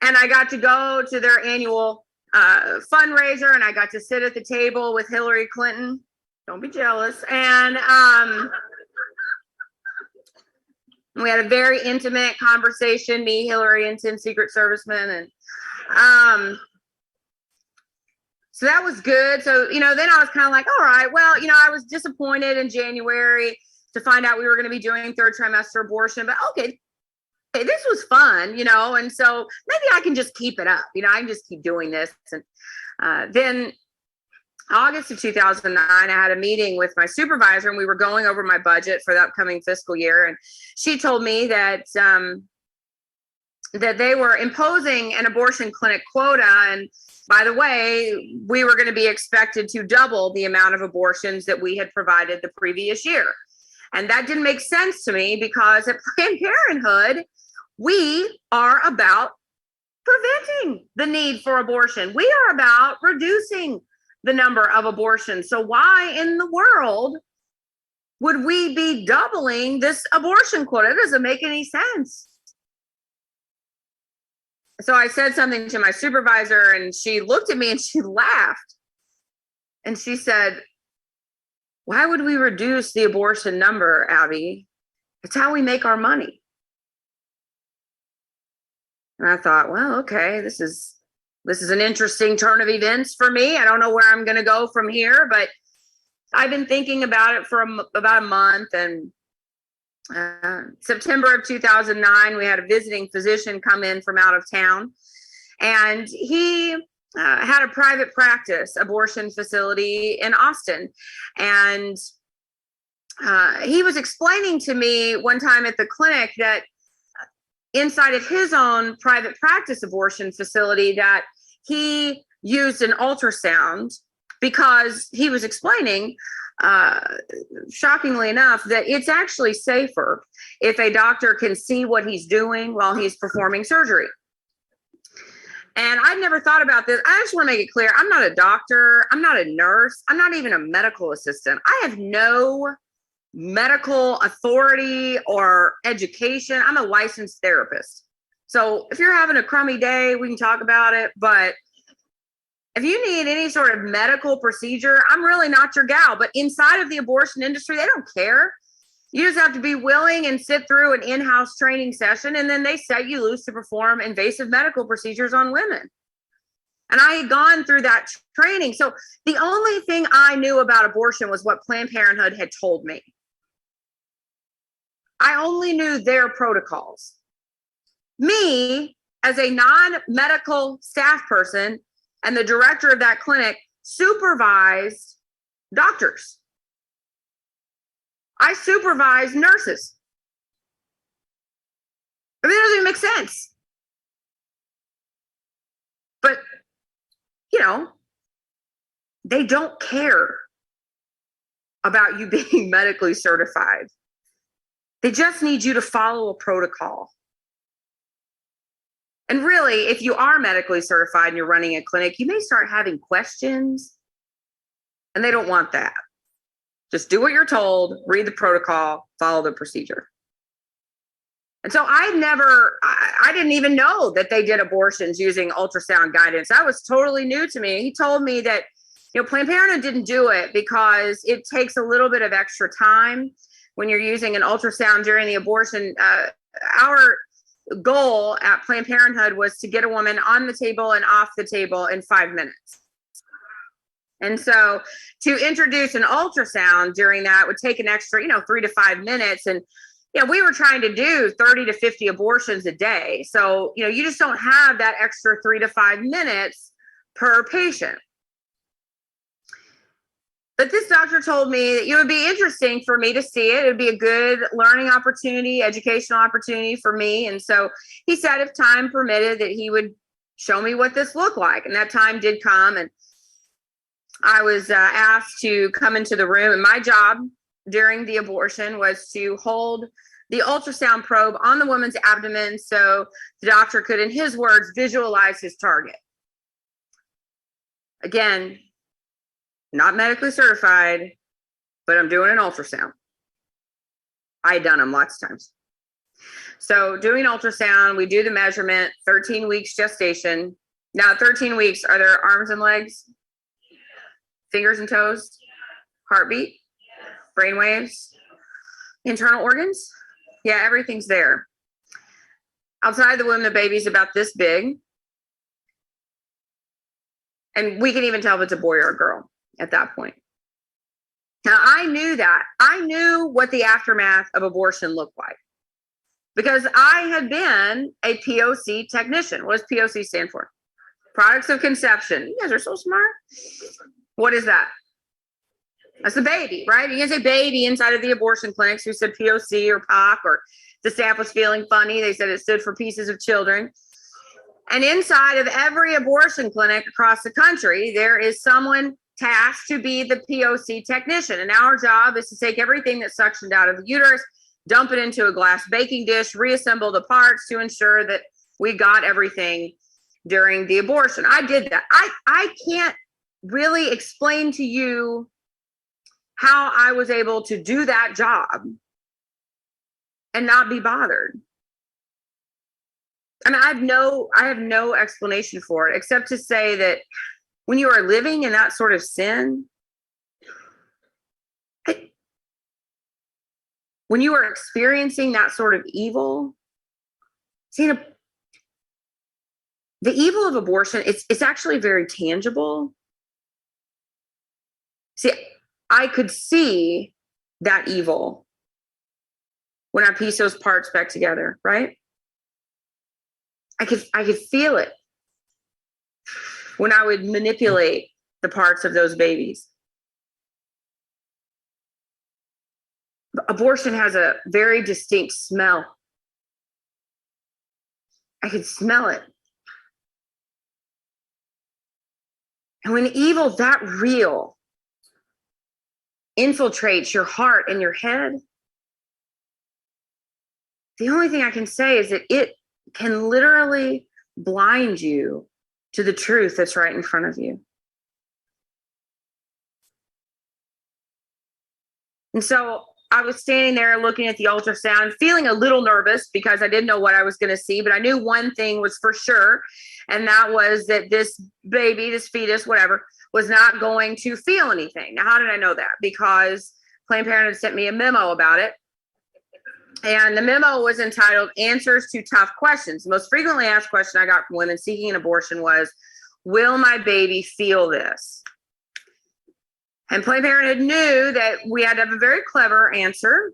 I got to go to their annual fundraiser, and I got to sit at the table with Hillary Clinton. Don't be jealous. And we had a very intimate conversation, me, Hillary, and 10 Secret Servicemen. And so that was good. So, then I was kind of like, all right, well, I was disappointed in January to find out we were going to be doing 3rd trimester abortion, but okay, this was fun, and so maybe I can just keep it up. I can just keep doing this. And then August of 2009, I had a meeting with my supervisor, and we were going over my budget for the upcoming fiscal year. And she told me that they were imposing an abortion clinic quota. And by the way, we were going to be expected to double the amount of abortions that we had provided the previous year. And that didn't make sense to me, because at Planned Parenthood, we are about preventing the need for abortion. We are about reducing the number of abortions. So why in the world would we be doubling this abortion quota? It doesn't make any sense. So I said something to my supervisor, and she looked at me and she laughed. And she said, why would we reduce the abortion number, Abby? It's how we make our money. And I thought, well, okay, this is an interesting turn of events for me. I don't know where I'm going to go from here, but I've been thinking about it for about a month. And September of 2009, we had a visiting physician come in from out of town, and he had a private practice abortion facility in Austin. And he was explaining to me one time at the clinic that inside of his own private practice abortion facility, that he used an ultrasound, because he was explaining, shockingly enough, that it's actually safer if a doctor can see what he's doing while he's performing surgery. And I'd never thought about this. I just want to make it clear. I'm not a doctor. I'm not a nurse. I'm not even a medical assistant. I have no medical authority or education. I'm a licensed therapist. So if you're having a crummy day, we can talk about it. But if you need any sort of medical procedure, I'm really not your gal. But inside of the abortion industry, they don't care. You just have to be willing and sit through an in-house training session, and then they set you loose to perform invasive medical procedures on women. And I had gone through that training. So the only thing I knew about abortion was what Planned Parenthood had told me. I only knew their protocols. Me, as a non-medical staff person and the director of that clinic, supervised doctors. I supervise nurses. I mean, it doesn't even make sense. But, you know, they don't care about you being medically certified. They just need you to follow a protocol. And really, if you are medically certified and you're running a clinic, you may start having questions, and they don't want that. Just do what you're told, read the protocol, follow the procedure. And so I didn't even know that they did abortions using ultrasound guidance. That was totally new to me. He told me that, Planned Parenthood didn't do it because it takes a little bit of extra time when you're using an ultrasound during the abortion. Our goal at Planned Parenthood was to get a woman on the table and off the table in 5 minutes. And so to introduce an ultrasound during that would take an extra, 3 to 5 minutes. And, we were trying to do 30 to 50 abortions a day. So, you just don't have that extra 3 to 5 minutes per patient. But this doctor told me that it would be interesting for me to see it. It would be a good learning opportunity, educational opportunity for me. And so he said if time permitted that he would show me what this looked like. And that time did come. And I was asked to come into the room, and my job during the abortion was to hold the ultrasound probe on the woman's abdomen so the doctor could, in his words, visualize his target. Again, not medically certified, but I'm doing an ultrasound. I had done them lots of times. So doing ultrasound, we do the measurement, 13 weeks gestation. Now, at 13 weeks, are there arms and legs? Fingers and toes, heartbeat, brain waves, internal organs. Yeah, everything's there. Outside the womb, the baby's about this big. And we can even tell if it's a boy or a girl at that point. Now, I knew that. I knew what the aftermath of abortion looked like because I had been a POC technician. What does POC stand for? Products of conception. You guys are so smart. What is that? That's the baby, right? You can say baby inside of the abortion clinics who said POC or POC, or the staff was feeling funny. They said it stood for pieces of children. And inside of every abortion clinic across the country, there is someone tasked to be the POC technician. And our job is to take everything that's suctioned out of the uterus, dump it into a glass baking dish, reassemble the parts to ensure that we got everything during the abortion. I did that. I can't really explain to you how I was able to do that job and not be bothered. And I have no explanation for it except to say that when you are living in that sort of sin, when you are experiencing that sort of evil, see, the evil of abortion, it's actually very tangible. See, I could see that evil when I piece those parts back together, right? I could feel it when I would manipulate the parts of those babies. Abortion has a very distinct smell. I could smell it. And when evil that real infiltrates your heart and your head, the only thing I can say is that it can literally blind you to the truth that's right in front of you. And so I was standing there looking at the ultrasound, feeling a little nervous because I didn't know what I was going to see, but I knew one thing was for sure, and that was that this baby, this fetus, whatever, was not going to feel anything. Now, how did I know that? Because Planned Parenthood sent me a memo about it. And the memo was entitled Answers to Tough Questions. The most frequently asked question I got from women seeking an abortion was, will my baby feel this? And Planned Parenthood knew that we had to have a very clever answer.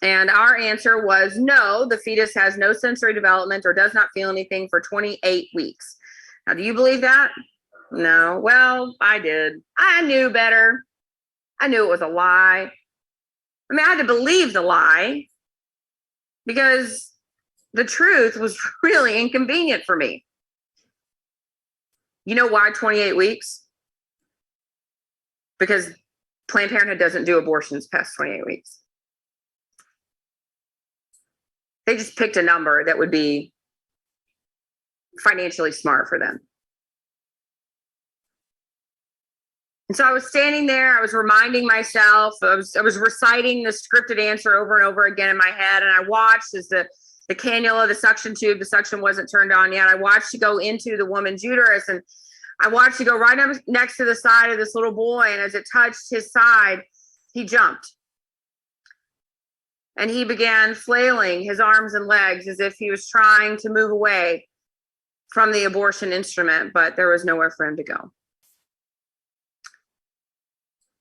And our answer was no, the fetus has no sensory development or does not feel anything for 28 weeks. Now, do you believe that? No. Well, I did. I knew better. I knew it was a lie. I mean, I had to believe the lie because the truth was really inconvenient for me. You know why 28 weeks? Because Planned Parenthood doesn't do abortions past 28 weeks. They just picked a number that would be financially smart for them. And so I was standing there, I was reminding myself, I was reciting the scripted answer over and over again in my head. And I watched as the cannula, the suction tube, the suction wasn't turned on yet. I watched it go into the woman's uterus, and I watched it go right up next to the side of this little boy. And as it touched his side, he jumped. And he began flailing his arms and legs as if he was trying to move away from the abortion instrument, but there was nowhere for him to go.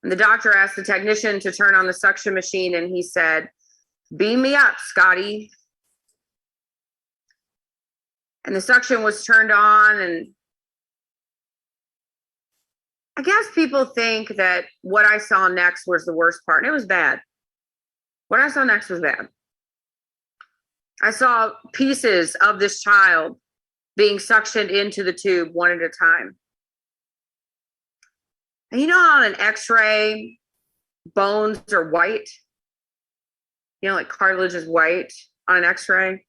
And the doctor asked the technician to turn on the suction machine, and he said, "Beam me up, Scotty." And the suction was turned on, and I guess people think that what I saw next was the worst part, and it was bad. What I saw next was bad. I saw pieces of this child being suctioned into the tube one at a time. And you know, on an x-ray, bones are white? You know, like cartilage is white on an x-ray?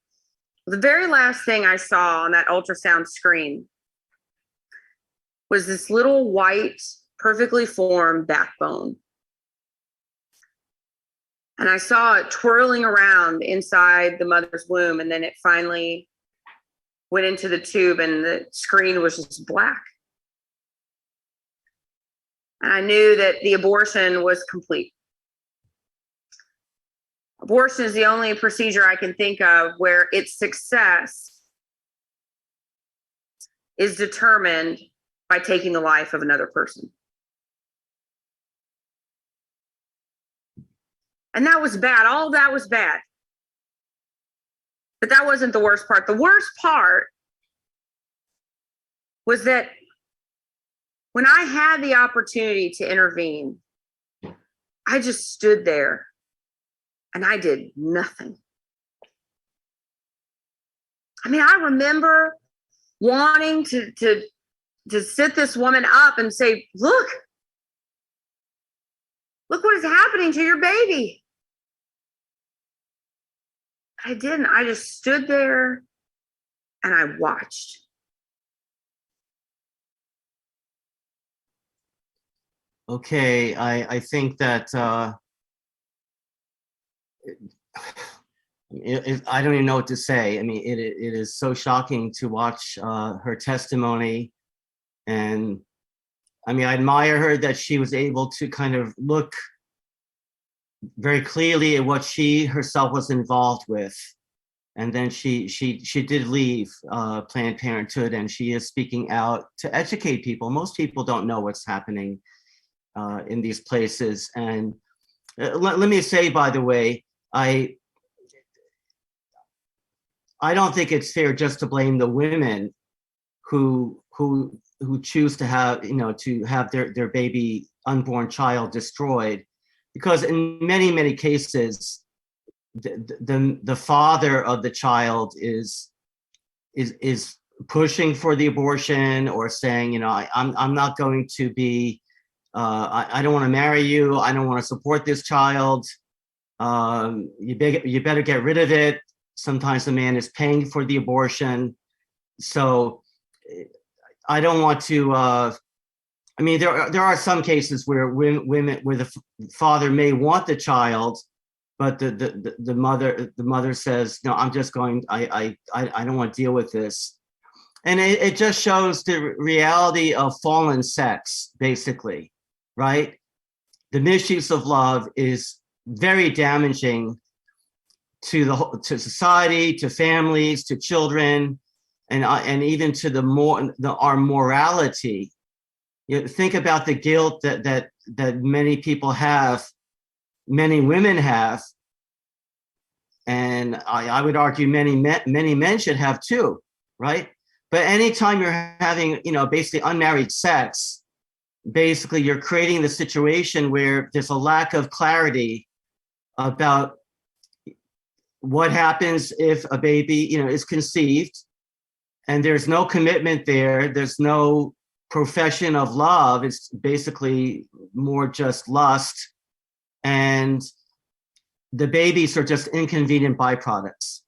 The very last thing I saw on that ultrasound screen was this little white, perfectly formed backbone. And I saw it twirling around inside the mother's womb, and then it finally went into the tube, and the screen was just black. And I knew that the abortion was complete. Abortion is the only procedure I can think of where its success is determined by taking the life of another person. And that was bad. All of that was bad. But that wasn't the worst part. The worst part was that when I had the opportunity to intervene, I just stood there and I did nothing. I mean, I remember wanting to sit this woman up and say, look what is happening to your baby. I didn't. I just stood there and I watched. Okay, I think that I don't even know what to say. I mean, it is so shocking to watch her testimony, and I mean, I admire her that she was able to kind of look very clearly at what she herself was involved with, and then she did leave Planned Parenthood, and she is speaking out to educate people. Most people don't know what's happening in these places. And let me say, by the way, I don't think it's fair just to blame the women who choose to have, to have their baby unborn child destroyed, because in many cases, the father of the child is pushing for the abortion, or saying, I'm not going to be. I don't want to marry you. I don't want to support this child. You better get rid of it. Sometimes the man is paying for the abortion. So I don't want to. I mean, there are some cases where women, where the father may want the child, but the mother says, no, I'm just going. I don't want to deal with this, and it just shows the reality of fallen sex, basically, right? The misuse of love is very damaging to society, to families, to children, and even to our morality. You know, think about the guilt that many people have, many women have, and I would argue many men should have too, right? But anytime you're having, basically unmarried sex, basically you're creating the situation where there's a lack of clarity about what happens if a baby, is conceived, and there's no commitment there. There's no profession of love. It's basically more just lust, and the babies are just inconvenient byproducts.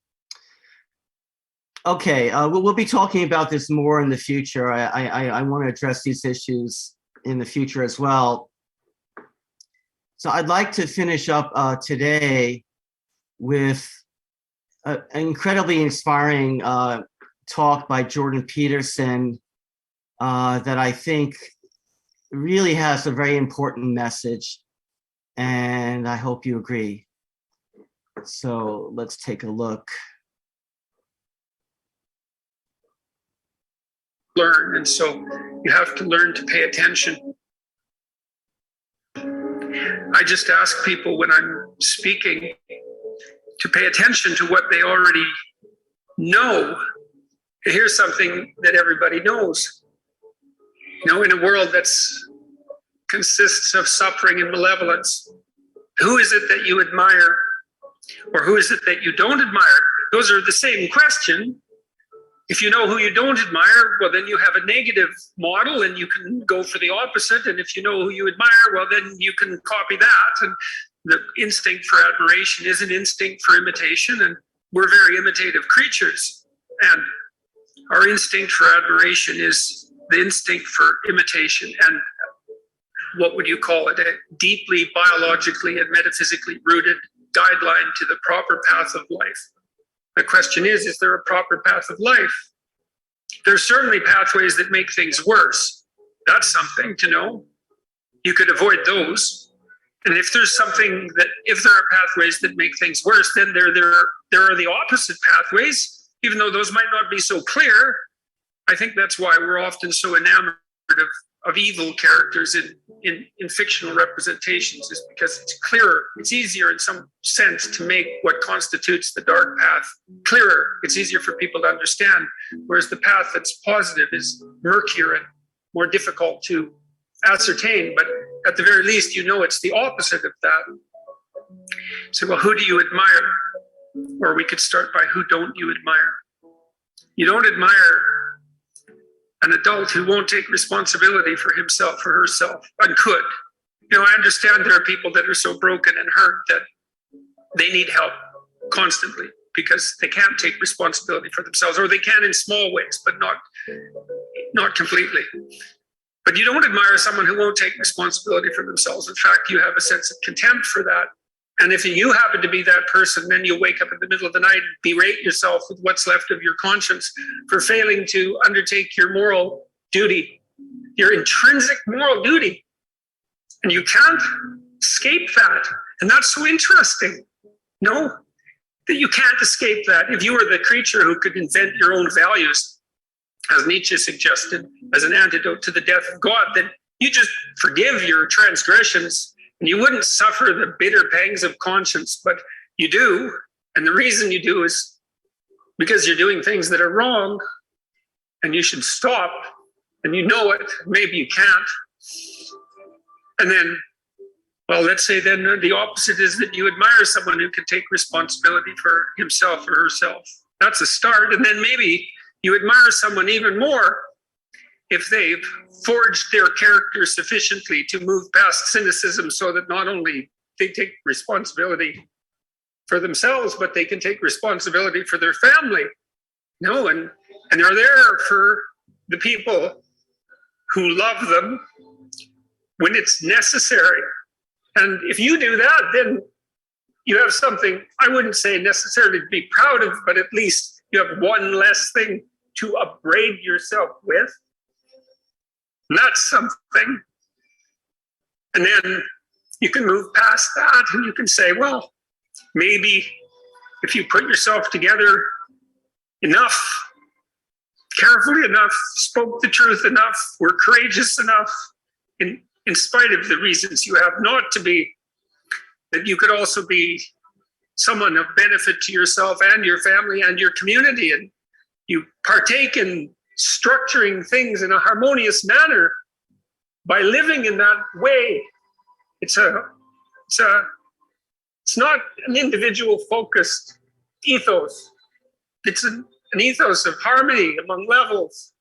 Okay, we'll be talking about this more in the future. I want to address these issues in the future as well. So I'd like to finish up today with an incredibly inspiring talk by Jordan Peterson that I think really has a very important message, and I hope you agree. So let's take a look. Learn, and so you have to learn to pay attention. I just ask people when I'm speaking to pay attention to what they already know. Here's something that everybody knows. In a world that consists of suffering and malevolence, who is it that you admire, or who is it that you don't admire? Those are the same question. If you know who you don't admire, well, then you have a negative model and you can go for the opposite. And if you know who you admire, well, then you can copy that. And the instinct for admiration is an instinct for imitation. And we're very imitative creatures. And our instinct for admiration is the instinct for imitation. And what would you call it? A deeply biologically and metaphysically rooted guideline to the proper path of life. The question is there a proper path of life? There's certainly pathways that make things worse. That's something to know. You could avoid those. And if there's something if there are pathways that make things worse, then there are the opposite pathways, even though those might not be so clear. I think that's why we're often so enamored of evil characters in fictional representations, is because it's clearer. It's easier in some sense to make what constitutes the dark path clearer. It's easier for people to understand, whereas the path that's positive is murkier and more difficult to ascertain. But at the very least, it's the opposite of that. So, well, who do you admire? Or we could start by who don't you admire? You don't admire an adult who won't take responsibility for himself or herself, and could. I understand there are people that are so broken and hurt that they need help constantly because they can't take responsibility for themselves, or they can in small ways, but not completely. But you don't admire someone who won't take responsibility for themselves. In fact, you have a sense of contempt for that. And if you happen to be that person, then you wake up in the middle of the night and berate yourself with what's left of your conscience for failing to undertake your moral duty, your intrinsic moral duty. And you can't escape that. And that's so interesting. No, that you can't escape that. If you were the creature who could invent your own values, as Nietzsche suggested, as an antidote to the death of God, then you just forgive your transgressions and you wouldn't suffer the bitter pangs of conscience, but you do. And the reason you do is because you're doing things that are wrong and you should stop, and you know it, maybe you can't. And then, well, let's say then the opposite is that you admire someone who can take responsibility for himself or herself. That's a start. And then maybe you admire someone even more if they've forged their character sufficiently to move past cynicism, so that not only they take responsibility for themselves, but they can take responsibility for their family. And they're there for the people who love them when it's necessary. And if you do that, then you have something, I wouldn't say necessarily to be proud of, but at least you have one less thing to upbraid yourself with. And that's something. And then you can move past that and you can say, well, maybe if you put yourself together enough, carefully enough, spoke the truth enough, were courageous enough, in spite of the reasons you have not to be, that you could also be someone of benefit to yourself and your family and your community. And you partake in structuring things in a harmonious manner by living in that way. It's not an individual focused ethos. It's an ethos of harmony among levels.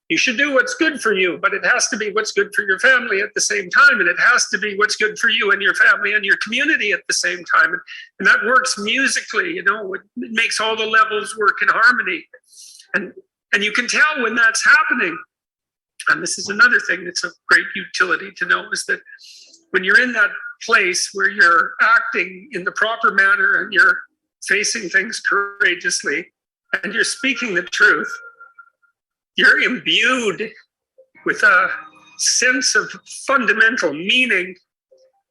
You should do what's good for you, but it has to be what's good for your family at the same time. And it has to be what's good for you and your family and your community at the same time. And that works musically, you know, it makes all the levels work in harmony. And you can tell when that's happening. And this is another thing that's of great utility to know, is that when you're in that place where you're acting in the proper manner and you're facing things courageously and you're speaking the truth, you're imbued with a sense of fundamental meaning.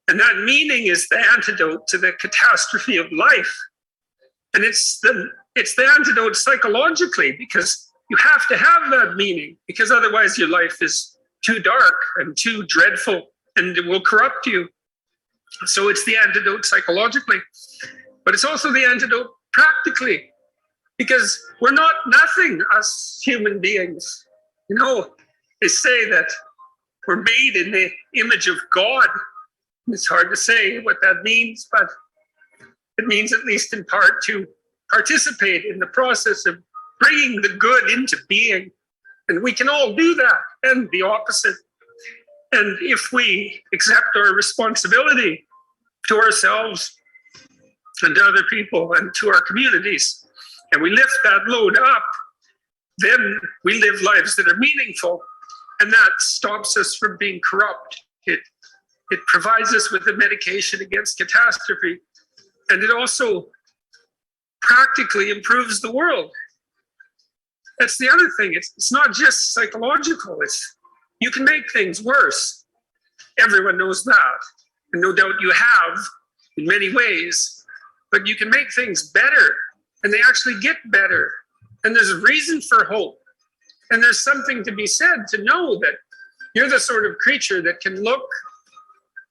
And that meaning is the antidote to the catastrophe of life. And it's the antidote psychologically, because you have to have that meaning, because otherwise your life is too dark and too dreadful and it will corrupt you. So it's the antidote psychologically, but it's also the antidote practically, because we're not nothing, us human beings. You know, they say that we're made in the image of God. It's hard to say what that means, but it means, at least in part, to participate in the process of bringing the good into being. And we can all do that, and the opposite. And if we accept our responsibility to ourselves and to other people and to our communities, and we lift that load up, then we live lives that are meaningful, and that stops us from being corrupt. It provides us with a medication against catastrophe, and it also practically improves the world. That's the other thing. It's not just psychological. You can make things worse. Everyone knows that, and no doubt you have in many ways. But you can make things better, and they actually get better. And there's a reason for hope. And there's something to be said to know that you're the sort of creature that can look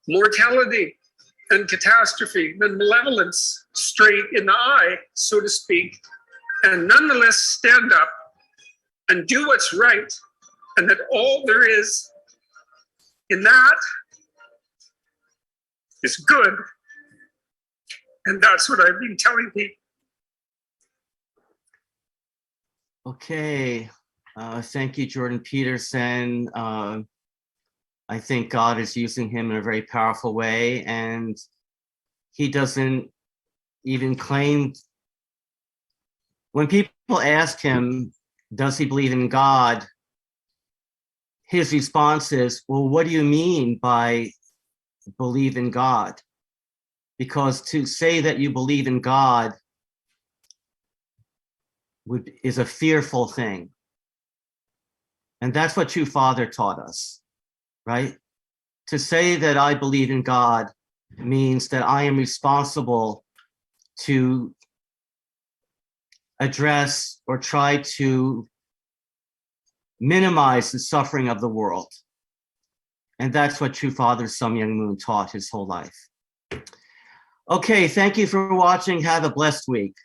mortality and catastrophe and malevolence straight in the eye, so to speak, and nonetheless stand up and do what's right, and that all there is in that is good. And that's what I've been telling people. Okay. Thank you, Jordan Peterson. I think God is using him in a very powerful way, and he doesn't even claim. When people ask him, does he believe in God? His response is, well, what do you mean by believe in God? Because to say that you believe in God is a fearful thing. And that's what True Father taught us, right? To say that I believe in God means that I am responsible to address or try to minimize the suffering of the world. And that's what True Father Sun Myung Moon taught his whole life. Okay, thank you for watching. Have a blessed week.